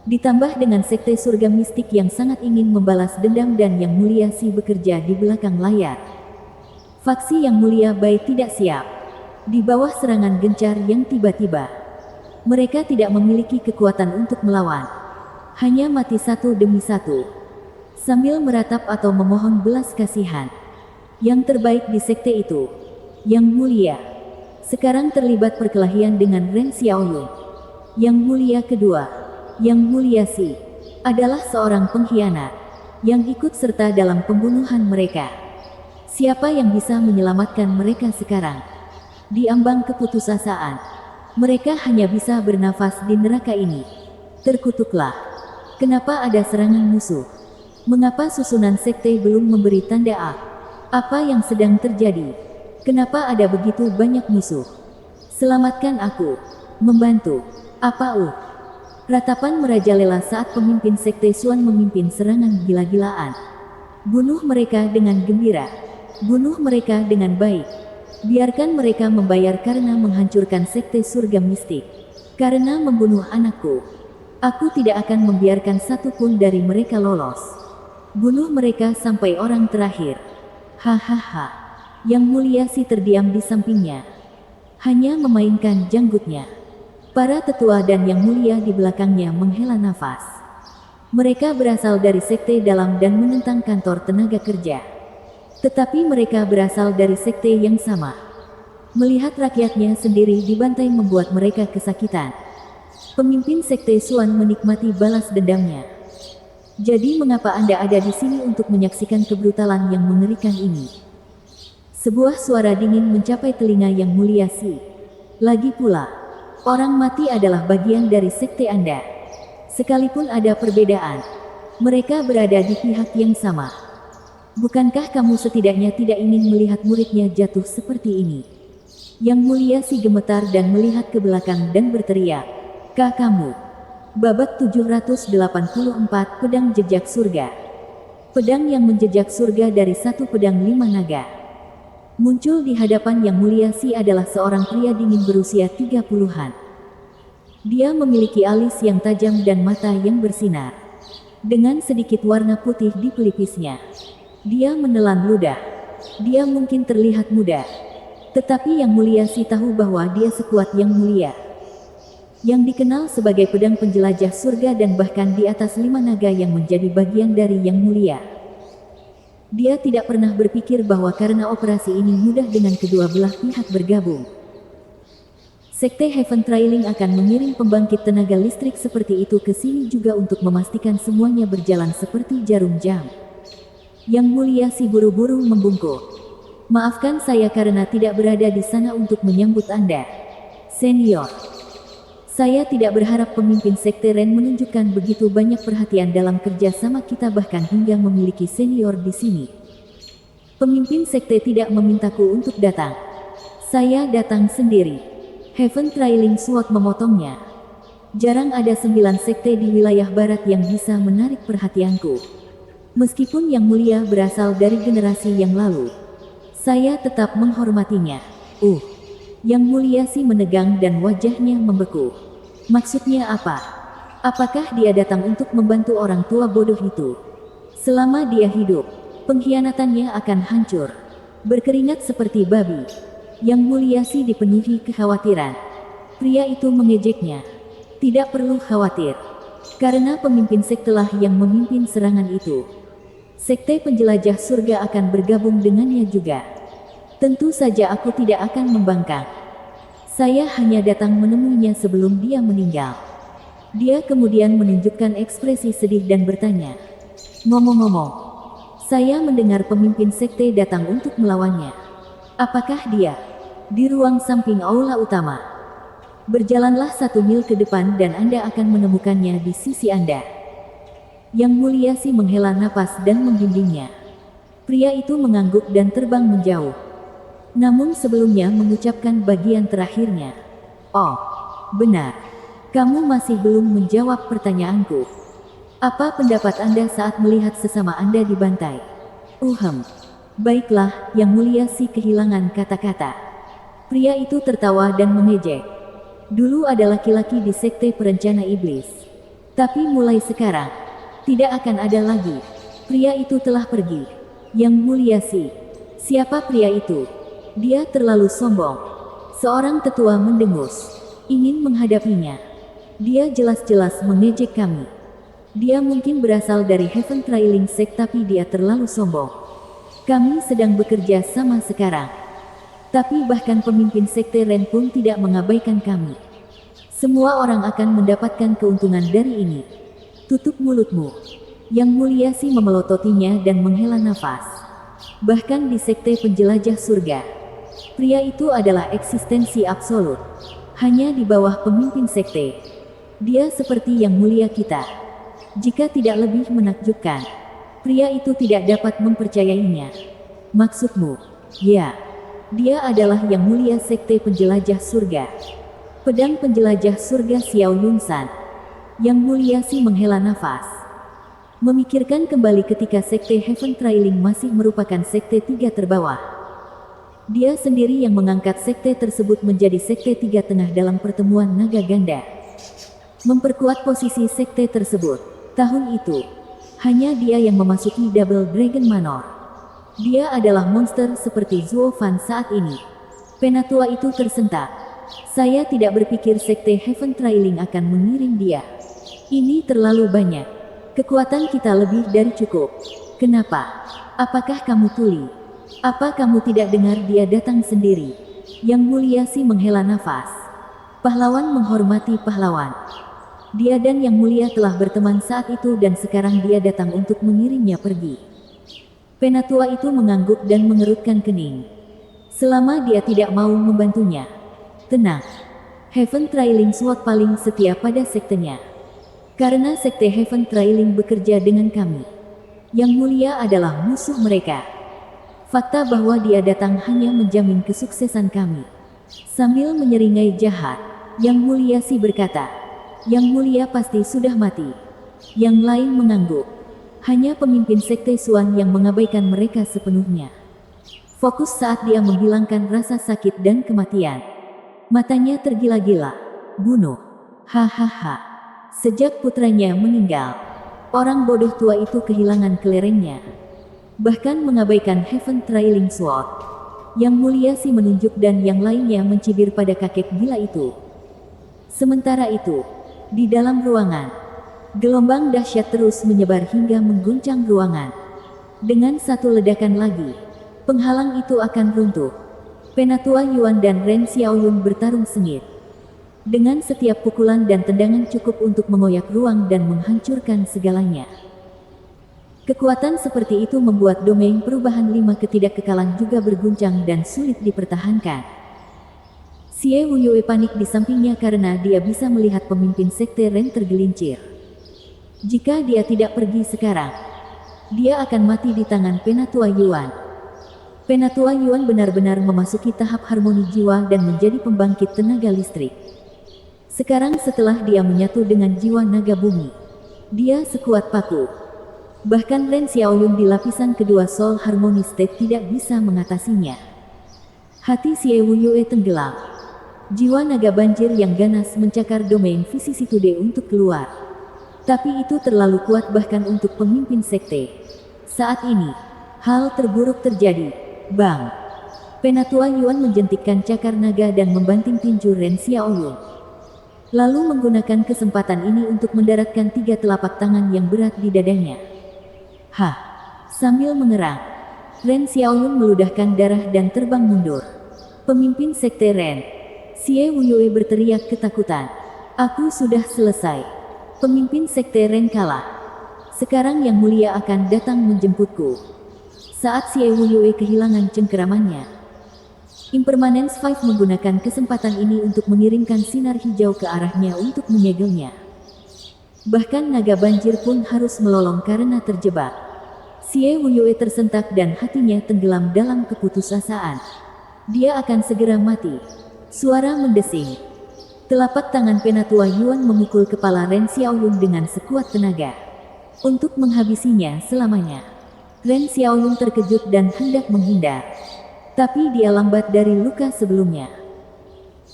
Ditambah dengan sekte surga mistik yang sangat ingin membalas dendam dan yang mulia Si bekerja di belakang layar. Faksi yang mulia Bai tidak siap. Di bawah serangan gencar yang tiba-tiba. Mereka tidak memiliki kekuatan untuk melawan. Hanya mati satu demi satu. Sambil meratap atau memohon belas kasihan. Yang terbaik di sekte itu. Yang mulia. Sekarang terlibat perkelahian dengan Ren Xiaoyun. Yang mulia kedua. Yang mulia Si. Adalah seorang pengkhianat. Yang ikut serta dalam pembunuhan mereka. Siapa yang bisa menyelamatkan mereka sekarang? Di ambang keputusasaan. Mereka hanya bisa bernafas di neraka ini. Terkutuklah. Kenapa ada serangan musuh? Mengapa susunan sekte belum memberi tanda A? Apa yang sedang terjadi? Kenapa ada begitu banyak musuh? Selamatkan aku. Membantu. Apa? Ratapan merajalela saat pemimpin sekte Xuan memimpin serangan gila-gilaan. Bunuh mereka dengan gembira. Bunuh mereka dengan baik. Biarkan mereka membayar karena menghancurkan sekte surga mistik. Karena membunuh anakku. Aku tidak akan membiarkan satupun dari mereka lolos. Bunuh mereka sampai orang terakhir. Hahaha. Yang mulia Si terdiam di sampingnya. Hanya memainkan janggutnya. Para tetua dan yang mulia di belakangnya menghela nafas. Mereka berasal dari sekte dalam dan menentang kantor tenaga kerja. Tetapi mereka berasal dari sekte yang sama. Melihat rakyatnya sendiri dibantai membuat mereka kesakitan. Pemimpin sekte Xuan menikmati balas dendamnya. Jadi mengapa Anda ada di sini untuk menyaksikan kebrutalan yang mengerikan ini? Sebuah suara dingin mencapai telinga yang mulia Si. Lagi pula, orang mati adalah bagian dari sekte Anda. Sekalipun ada perbedaan, mereka berada di pihak yang sama. Bukankah kamu setidaknya tidak ingin melihat muridnya jatuh seperti ini? Yang mulia Si gemetar dan melihat ke belakang dan berteriak, "Kak kamu!" Babak 784 Pedang Jejak Surga. Pedang yang menjejak surga dari satu pedang 5 naga. Muncul di hadapan yang mulia Si adalah seorang pria dingin berusia 30-an. Dia memiliki alis yang tajam dan mata yang bersinar. Dengan sedikit warna putih di pelipisnya. Dia menelan ludah. Dia mungkin terlihat muda. Tetapi yang mulia Si tahu bahwa dia sekuat yang mulia. Yang dikenal sebagai pedang penjelajah surga dan bahkan di atas 5 naga yang menjadi bagian dari yang mulia. Dia tidak pernah berpikir bahwa karena operasi ini mudah dengan kedua belah pihak bergabung. Sekte Heaven Trailing akan mengirim pembangkit tenaga listrik seperti itu ke sini juga untuk memastikan semuanya berjalan seperti jarum jam. Yang mulia Si buru-buru membungkuk. Maafkan saya karena tidak berada di sana untuk menyambut Anda, Senior. Saya tidak berharap pemimpin sekte Ren menunjukkan begitu banyak perhatian dalam kerja sama kita bahkan hingga memiliki senior di sini. Pemimpin sekte tidak memintaku untuk datang. Saya datang sendiri. Heaven Trailing Sword memotongnya. Jarang ada 9 sekte di wilayah barat yang bisa menarik perhatianku. Meskipun yang mulia berasal dari generasi yang lalu, saya tetap menghormatinya. Yang mulia Si menegang dan wajahnya membeku. Maksudnya apa? Apakah dia datang untuk membantu orang tua bodoh itu? Selama dia hidup, pengkhianatannya akan hancur. Berkeringat seperti babi. Yang mulia Si dipenuhi kekhawatiran. Pria itu mengejeknya. Tidak perlu khawatir. Karena pemimpin sektelah yang memimpin serangan itu. Sekte penjelajah surga akan bergabung dengannya juga. Tentu saja aku tidak akan membangkang. Saya hanya datang menemuinya sebelum dia meninggal. Dia kemudian menunjukkan ekspresi sedih dan bertanya. Ngomong-ngomong, saya mendengar pemimpin sekte datang untuk melawannya. Apakah dia? Di ruang samping aula utama. Berjalanlah 1 mil ke depan dan Anda akan menemukannya di sisi Anda. Yang Mulia Si menghela napas dan membimbingnya. Pria itu mengangguk dan terbang menjauh. Namun sebelumnya mengucapkan bagian terakhirnya. Oh, benar. Kamu masih belum menjawab pertanyaanku. Apa pendapat Anda saat melihat sesama Anda dibantai? Baiklah, Yang Mulia Si kehilangan kata-kata. Pria itu tertawa dan mengejek. Dulu ada laki-laki di sekte perencana iblis. Tapi mulai sekarang, tidak akan ada lagi. Pria itu telah pergi. Yang Mulia Si. Siapa pria itu? Dia terlalu sombong. Seorang tetua mendengus. Ingin menghadapinya. Dia jelas-jelas mengejek kami. Dia mungkin berasal dari Heaven Trailing Sect tapi dia terlalu sombong. Kami sedang bekerja sama sekarang. Tapi bahkan pemimpin sekte Ren pun tidak mengabaikan kami. Semua orang akan mendapatkan keuntungan dari ini. Tutup mulutmu. Yang Mulia Si memelototinya dan menghela nafas. Bahkan di sekte penjelajah surga, pria itu adalah eksistensi absolut. Hanya di bawah pemimpin sekte. Dia seperti Yang Mulia kita. Jika tidak lebih menakjubkan, pria itu tidak dapat mempercayainya. Maksudmu? Ya. Dia adalah Yang Mulia sekte penjelajah surga. Pedang penjelajah surga Xiao Yunsan. Yang Mulia Si menghela nafas. Memikirkan kembali ketika sekte Heaven Trailing masih merupakan sekte 3 terbawah. Dia sendiri yang mengangkat sekte tersebut menjadi sekte 3 tengah dalam pertemuan naga ganda. Memperkuat posisi sekte tersebut. Tahun itu, hanya dia yang memasuki Double Dragon Manor. Dia adalah monster seperti Zuo Fan saat ini. Penatua itu tersentak. Saya tidak berpikir sekte Heaven Trailing akan mengirim dia. Ini terlalu banyak. Kekuatan kita lebih dari cukup. Kenapa? Apakah kamu tuli? Apa kamu tidak dengar dia datang sendiri? Yang Mulia Si menghela nafas. Pahlawan menghormati pahlawan. Dia dan Yang Mulia telah berteman saat itu dan sekarang dia datang untuk mengirimnya pergi. Penatua itu mengangguk dan mengerutkan kening. Selama dia tidak mau membantunya. Tenang. Heaven Trailing Sword paling setia pada sektenya. Karena sekte Heaven Trailing bekerja dengan kami. Yang Mulia adalah musuh mereka. Fakta bahwa dia datang hanya menjamin kesuksesan kami. Sambil menyeringai jahat, Yang Mulia Si berkata, Yang Mulia pasti sudah mati. Yang lain mengangguk. Hanya pemimpin sekte Suan yang mengabaikan mereka sepenuhnya. Fokus saat dia menghilangkan rasa sakit dan kematian. Matanya tergila-gila. Bunuh. Hahaha. Sejak putranya meninggal, orang bodoh tua itu kehilangan kelerengnya. Bahkan mengabaikan Heaven Trailing Sword. Yang Mulia Si menunjuk dan yang lainnya mencibir pada kakek gila itu. Sementara itu, di dalam ruangan, gelombang dahsyat terus menyebar hingga mengguncang ruangan. Dengan satu ledakan lagi, penghalang itu akan runtuh. Penatua Yuan dan Ren Xiaoyun bertarung sengit. Dengan setiap pukulan dan tendangan cukup untuk mengoyak ruang dan menghancurkan segalanya. Kekuatan seperti itu membuat domain perubahan 5 ketidakkekalan juga berguncang dan sulit dipertahankan. Xie Wuyue panik di sampingnya karena dia bisa melihat pemimpin sekte Ren tergelincir. Jika dia tidak pergi sekarang, dia akan mati di tangan Penatua Yuan. Penatua Yuan benar-benar memasuki tahap harmoni jiwa dan menjadi pembangkit tenaga listrik. Sekarang setelah dia menyatu dengan jiwa naga bumi, dia sekuat paku. Bahkan Ren Xiaoyun di lapisan kedua Soul Harmony State tidak bisa mengatasinya. Hati Xie Wuyue tenggelam. Jiwa naga banjir yang ganas mencakar domain Vicissitude untuk keluar. Tapi itu terlalu kuat bahkan untuk pemimpin sekte. Saat ini, hal terburuk terjadi. Bang! Penatua Yuan menjentikkan cakar naga dan membanting tinju Ren Xiaoyun. Lalu menggunakan kesempatan ini untuk mendaratkan 3 telapak tangan yang berat di dadanya. Hah! Sambil mengerang, Ren Xiaoyun meludahkan darah dan terbang mundur. Pemimpin sekte Ren, Xie Wuyue berteriak ketakutan. Aku sudah selesai. Pemimpin sekte Ren kalah. Sekarang Yang Mulia akan datang menjemputku. Saat Xie Wuyue kehilangan cengkeramannya, Impermanence 5 menggunakan kesempatan ini untuk mengirimkan sinar hijau ke arahnya untuk menyegelnya. Bahkan naga banjir pun harus melolong karena terjebak. Xie Wuyue tersentak dan hatinya tenggelam dalam keputusasaan. Dia akan segera mati. Suara mendesing. Telapak tangan Penatua Yuan memukul kepala Ren Xiaoyun dengan sekuat tenaga. Untuk menghabisinya selamanya. Ren Xiaoyun terkejut dan hendak menghindar. Tapi dia lambat dari luka sebelumnya.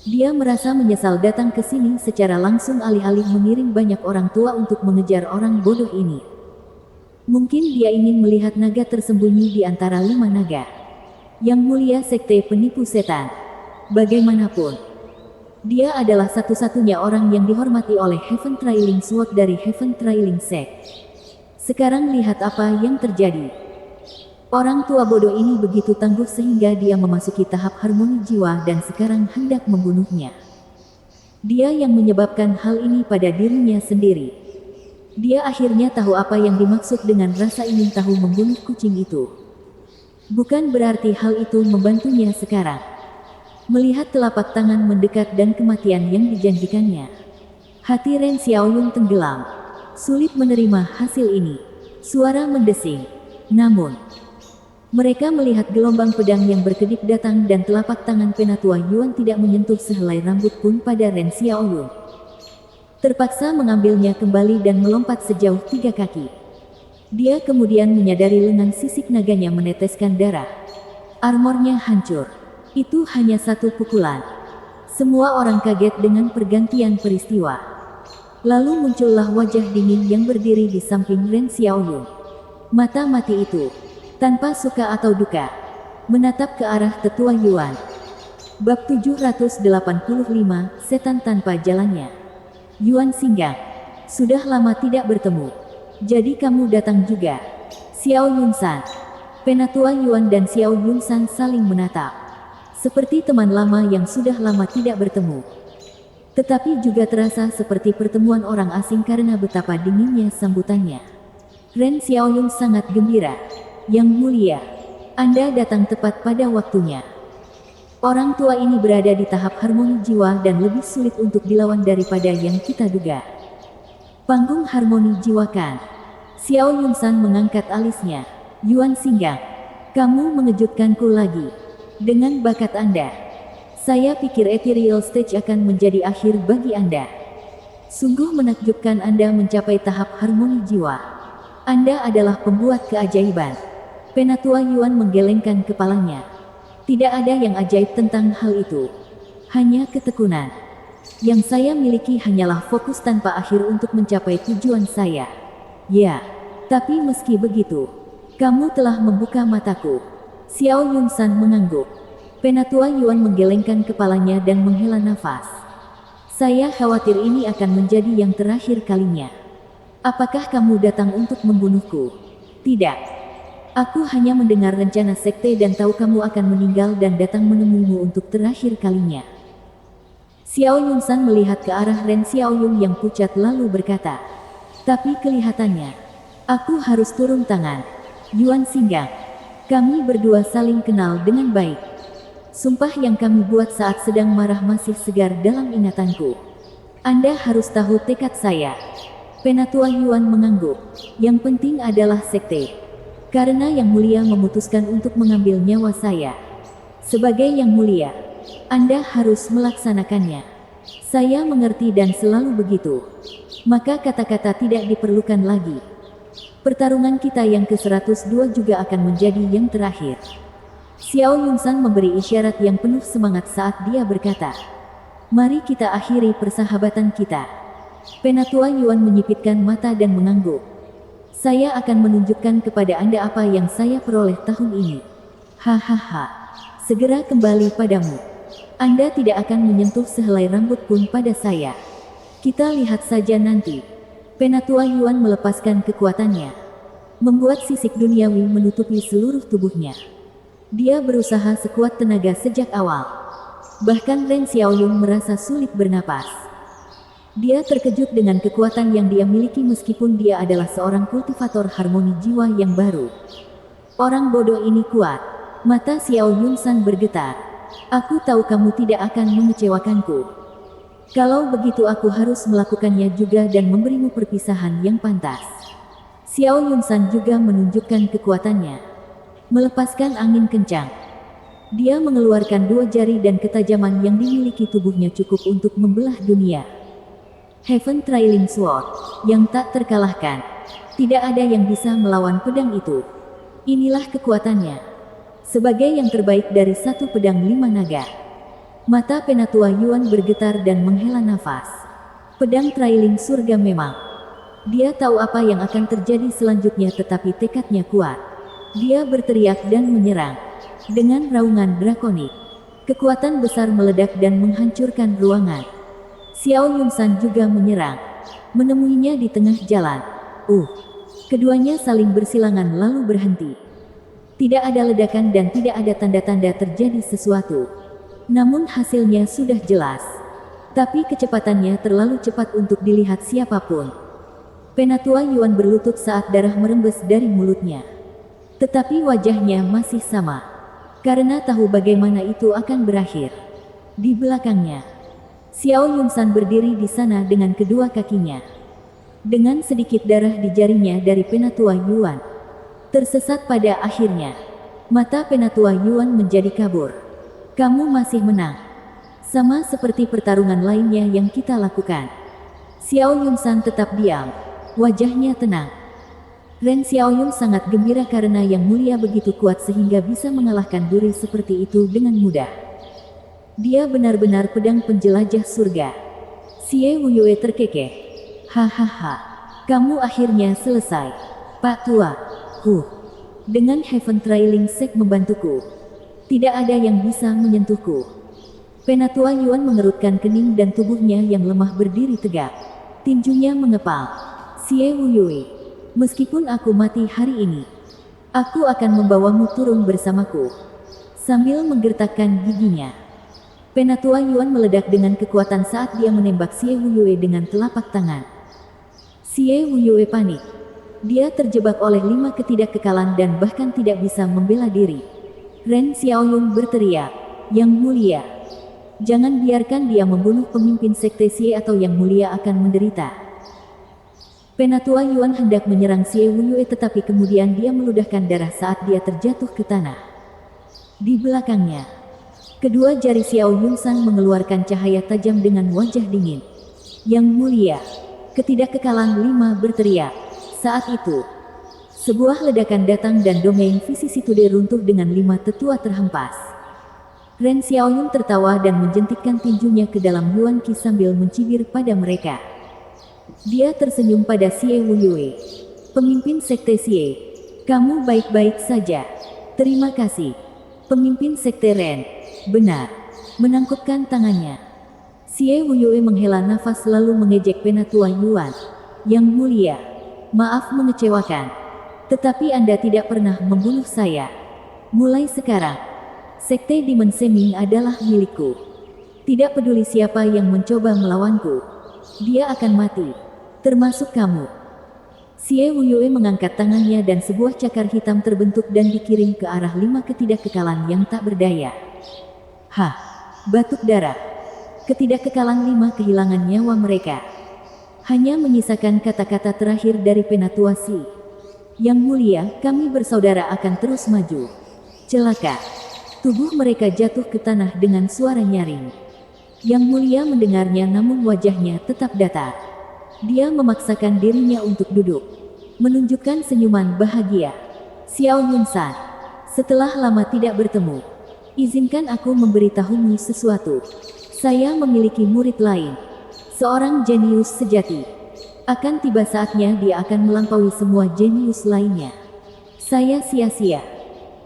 Dia merasa menyesal datang ke sini secara langsung alih-alih mengirim banyak orang tua untuk mengejar orang bodoh ini. Mungkin dia ingin melihat naga tersembunyi di antara 5 naga. Yang mulia sekte penipu setan. Bagaimanapun, dia adalah satu-satunya orang yang dihormati oleh Heaven Trailing Sword dari Heaven Trailing Sect. Sekarang lihat apa yang terjadi. Orang tua bodoh ini begitu tangguh sehingga dia memasuki tahap harmoni jiwa dan sekarang hendak membunuhnya. Dia yang menyebabkan hal ini pada dirinya sendiri. Dia akhirnya tahu apa yang dimaksud dengan rasa ingin tahu membunuh kucing itu. Bukan berarti hal itu membantunya sekarang. Melihat telapak tangan mendekat dan kematian yang dijanjikannya. Hati Ren Xiaoyun tenggelam. Sulit menerima hasil ini. Suara mendesing. Namun, mereka melihat gelombang pedang yang berkedip datang dan telapak tangan Penatua Yuan tidak menyentuh sehelai rambut pun pada Ren Xiaoyun. Terpaksa mengambilnya kembali dan melompat sejauh 3 kaki. Dia kemudian menyadari lengan sisik naganya meneteskan darah. Armornya hancur. Itu hanya satu pukulan. Semua orang kaget dengan pergantian peristiwa. Lalu muncullah wajah dingin yang berdiri di samping Ren Xiaoyun. Mata mati itu, tanpa suka atau duka, menatap ke arah tetua Yuan. Bab 785, Setan Tanpa Jalannya. Yuan Singgang, sudah lama tidak bertemu. Jadi kamu datang juga. Xiao Yunsan. Penatua Yuan dan Xiao Yunsan saling menatap. Seperti teman lama yang sudah lama tidak bertemu. Tetapi juga terasa seperti pertemuan orang asing karena betapa dinginnya sambutannya. Ren Xiaoyun sangat gembira. Yang mulia, Anda datang tepat pada waktunya. Orang tua ini berada di tahap harmoni jiwa dan lebih sulit untuk dilawan daripada yang kita duga. Panggung harmoni jiwa kan? Xiao Yunsan mengangkat alisnya. Yuan Singgang, kamu mengejutkanku lagi. Dengan bakat Anda, saya pikir Ethereal Stage akan menjadi akhir bagi Anda. Sungguh menakjubkan Anda mencapai tahap harmoni jiwa. Anda adalah pembuat keajaiban. Penatua Yuan menggelengkan kepalanya. Tidak ada yang ajaib tentang hal itu. Hanya ketekunan. Yang saya miliki hanyalah fokus tanpa akhir untuk mencapai tujuan saya. Ya, tapi meski begitu, kamu telah membuka mataku. Xiao Yunsan mengangguk. Penatua Yuan menggelengkan kepalanya dan menghela nafas. Saya khawatir ini akan menjadi yang terakhir kalinya. Apakah kamu datang untuk membunuhku? Tidak. Aku hanya mendengar rencana sekte dan tahu kamu akan meninggal dan datang menemuimu untuk terakhir kalinya. Xiao Yunsan melihat ke arah Ren Xiaoyun yang pucat lalu berkata, tapi kelihatannya, aku harus turun tangan. Yuan Singgang, kami berdua saling kenal dengan baik. Sumpah yang kami buat saat sedang marah masih segar dalam ingatanku. Anda harus tahu tekad saya. Penatua Yuan mengangguk. Yang penting adalah sekte. Karena Yang Mulia memutuskan untuk mengambil nyawa saya. Sebagai Yang Mulia, Anda harus melaksanakannya. Saya mengerti dan selalu begitu. Maka kata-kata tidak diperlukan lagi. Pertarungan kita yang ke-102 juga akan menjadi yang terakhir. Xiao Yunsan memberi isyarat yang penuh semangat saat dia berkata, mari kita akhiri persahabatan kita. Penatua Yuan menyipitkan mata dan mengangguk. Saya akan menunjukkan kepada Anda apa yang saya peroleh tahun ini. Hahaha. Segera kembali padamu. Anda tidak akan menyentuh sehelai rambut pun pada saya. Kita lihat saja nanti. Penatua Yuan melepaskan kekuatannya. Membuat sisik duniawi menutupi seluruh tubuhnya. Dia berusaha sekuat tenaga sejak awal. Bahkan Ren Xiaoyun merasa sulit bernapas. Dia terkejut dengan kekuatan yang dia miliki meskipun dia adalah seorang kultivator harmoni jiwa yang baru. Orang bodoh ini kuat. Mata Xiao Yunsan bergetar. Aku tahu kamu tidak akan mengecewakanku. Kalau begitu aku harus melakukannya juga dan memberimu perpisahan yang pantas. Xiao Yunsan juga menunjukkan kekuatannya. Melepaskan angin kencang. Dia mengeluarkan dua jari dan ketajaman yang dimiliki tubuhnya cukup untuk membelah dunia. Heaven Trailing Sword, yang tak terkalahkan. Tidak ada yang bisa melawan pedang itu. Inilah kekuatannya. Sebagai yang terbaik dari satu pedang 5 naga. Mata Penatua Yuan bergetar dan menghela nafas. Pedang Trailing Surga memang. Dia tahu apa yang akan terjadi selanjutnya tetapi tekadnya kuat. Dia berteriak dan menyerang. Dengan raungan drakonik. Kekuatan besar meledak dan menghancurkan ruangan. Xiao Yunsan juga menyerang. Menemuinya di tengah jalan. Keduanya saling bersilangan lalu berhenti. Tidak ada ledakan dan tidak ada tanda-tanda terjadi sesuatu. Namun hasilnya sudah jelas. Tapi kecepatannya terlalu cepat untuk dilihat siapapun. Penatua Yuan berlutut saat darah merembes dari mulutnya. Tetapi wajahnya masih sama. Karena tahu bagaimana itu akan berakhir. Di belakangnya, Xiao Yunsan berdiri di sana dengan kedua kakinya. Dengan sedikit darah di jarinya dari Penatua Yuan. Tersesat pada akhirnya. Mata Penatua Yuan menjadi kabur. Kamu masih menang. Sama seperti pertarungan lainnya yang kita lakukan. Xiao Yunsan tetap diam. Wajahnya tenang. Ren Xiaoyun sangat gembira karena Yang Mulia begitu kuat sehingga bisa mengalahkan duri seperti itu dengan mudah. Dia benar-benar pedang penjelajah surga. Xie Wuyue terkekeh. Hahaha. Kamu akhirnya selesai. Pak Tua. Dengan Heaven Trailing Sek membantuku. Tidak ada yang bisa menyentuhku. Penatua Yuan mengerutkan kening dan tubuhnya yang lemah berdiri tegak. Tinjunya mengepal. Xie Wuyue. Meskipun aku mati hari ini, aku akan membawamu turun bersamaku. Sambil menggertakkan giginya, Penatua Yuan meledak dengan kekuatan saat dia menembak Xie Wuyue dengan telapak tangan. Xie Wuyue panik. Dia terjebak oleh 5 ketidakkekalan dan bahkan tidak bisa membela diri. Ren Xiaoyun berteriak, Yang Mulia, jangan biarkan dia membunuh pemimpin sekte Xie atau Yang Mulia akan menderita. Penatua Yuan hendak menyerang Xie Wuyue tetapi kemudian dia meludahkan darah saat dia terjatuh ke tanah. Di belakangnya, kedua jari Xiao Yunsan mengeluarkan cahaya tajam dengan wajah dingin. Yang Mulia, ketidakkekalan 5 berteriak. Saat itu, sebuah ledakan datang dan domain Vicissitude runtuh dengan 5 tetua terhempas. Ren Xiaoyun tertawa dan menjentikkan tinjunya ke dalam Yuan Qi sambil mencibir pada mereka. Dia tersenyum pada Xie Wuyue. Pemimpin sekte Xie, kamu baik-baik saja. Terima kasih. Pemimpin sekte Ren, benar. Menangkupkan tangannya. Xie Wuyue menghela nafas lalu mengejek Penatua Yuan. Yang Mulia, maaf mengecewakan. Tetapi Anda tidak pernah membunuh saya. Mulai sekarang, sekte Demon Seming adalah milikku. Tidak peduli siapa yang mencoba melawanku. Dia akan mati. Termasuk kamu. Xie Wuyue mengangkat tangannya dan sebuah cakar hitam terbentuk dan dikirim ke arah 5 ketidakkekalan yang tak berdaya. Batuk darah. Ketidakkekalan 5 kehilangan nyawa mereka. Hanya menyisakan kata-kata terakhir dari Penatua Xi. Yang Mulia, kami bersaudara akan terus maju. Celaka. Tubuh mereka jatuh ke tanah dengan suara nyaring. Yang Mulia mendengarnya namun wajahnya tetap datar. Dia memaksakan dirinya untuk duduk. Menunjukkan senyuman bahagia. Xiao Yunsan, setelah lama tidak bertemu, izinkan aku memberitahumu sesuatu. Saya memiliki murid lain. Seorang jenius sejati. Akan tiba saatnya dia akan melampaui semua jenius lainnya. Saya sia-sia.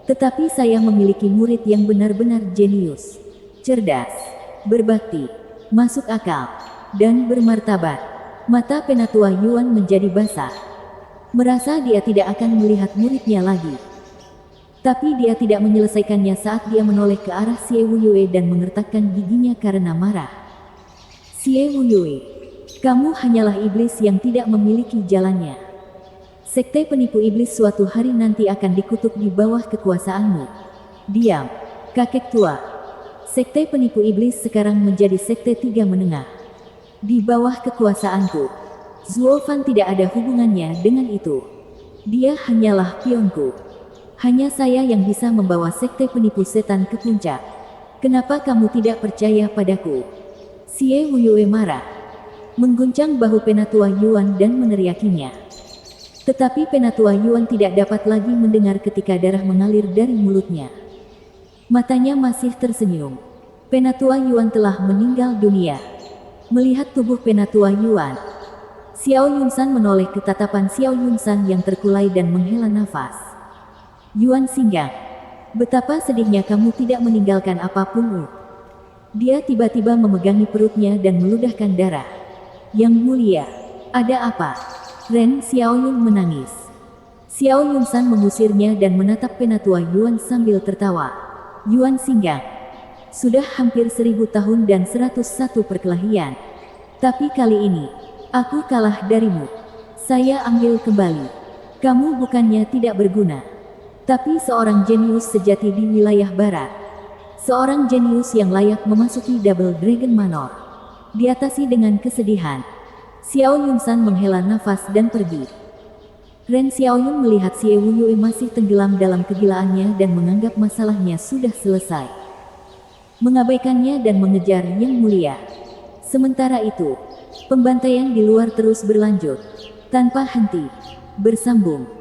Tetapi saya memiliki murid yang benar-benar jenius. Cerdas. Berbakti, masuk akal, dan bermartabat. Mata Penatua Yuan menjadi basah. Merasa dia tidak akan melihat muridnya lagi. Tapi dia tidak menyelesaikannya saat dia menoleh ke arah Xie Wuyue dan mengertakkan giginya karena marah. Xie Wuyue, kamu hanyalah iblis yang tidak memiliki jalannya. Sekte penipu iblis suatu hari nanti akan dikutuk di bawah kekuasaanmu. Diam, kakek tua. Sekte penipu iblis sekarang menjadi sekte tiga menengah. Di bawah kekuasaanku. Zuo Fan tidak ada hubungannya dengan itu. Dia hanyalah pionku. Hanya saya yang bisa membawa sekte penipu setan ke puncak. Kenapa kamu tidak percaya padaku? Xie Wuyue marah. Mengguncang bahu Penatua Yuan dan meneriakinya. Tetapi Penatua Yuan tidak dapat lagi mendengar ketika darah mengalir dari mulutnya. Matanya masih tersenyum. Penatua Yuan telah meninggal dunia. Melihat tubuh Penatua Yuan, Xiao Yunsan menoleh ke tatapan Xiao Yunsan yang terkulai dan menghela nafas. Yuan Xinggang, betapa sedihnya kamu tidak meninggalkan apapun. Dia tiba-tiba memegangi perutnya dan meludahkan darah. Yang mulia, ada apa? Ren Xiaoyun menangis. Xiao Yunsan mengusirnya dan menatap Penatua Yuan sambil tertawa. Yuan Xinggang, sudah hampir 1000 tahun dan 101 perkelahian. Tapi kali ini, aku kalah darimu. Saya ambil kembali. Kamu bukannya tidak berguna, tapi seorang jenius sejati di wilayah barat. Seorang jenius yang layak memasuki Double Dragon Manor. Diatasi dengan kesedihan, Xiao Yunsan menghela nafas dan pergi. Ren Xiaoyun melihat Xie Wuyue masih tenggelam dalam kegilaannya dan menganggap masalahnya sudah selesai. Mengabaikannya dan mengejar Yang Mulia. Sementara itu, pembantaian di luar terus berlanjut, tanpa henti, bersambung.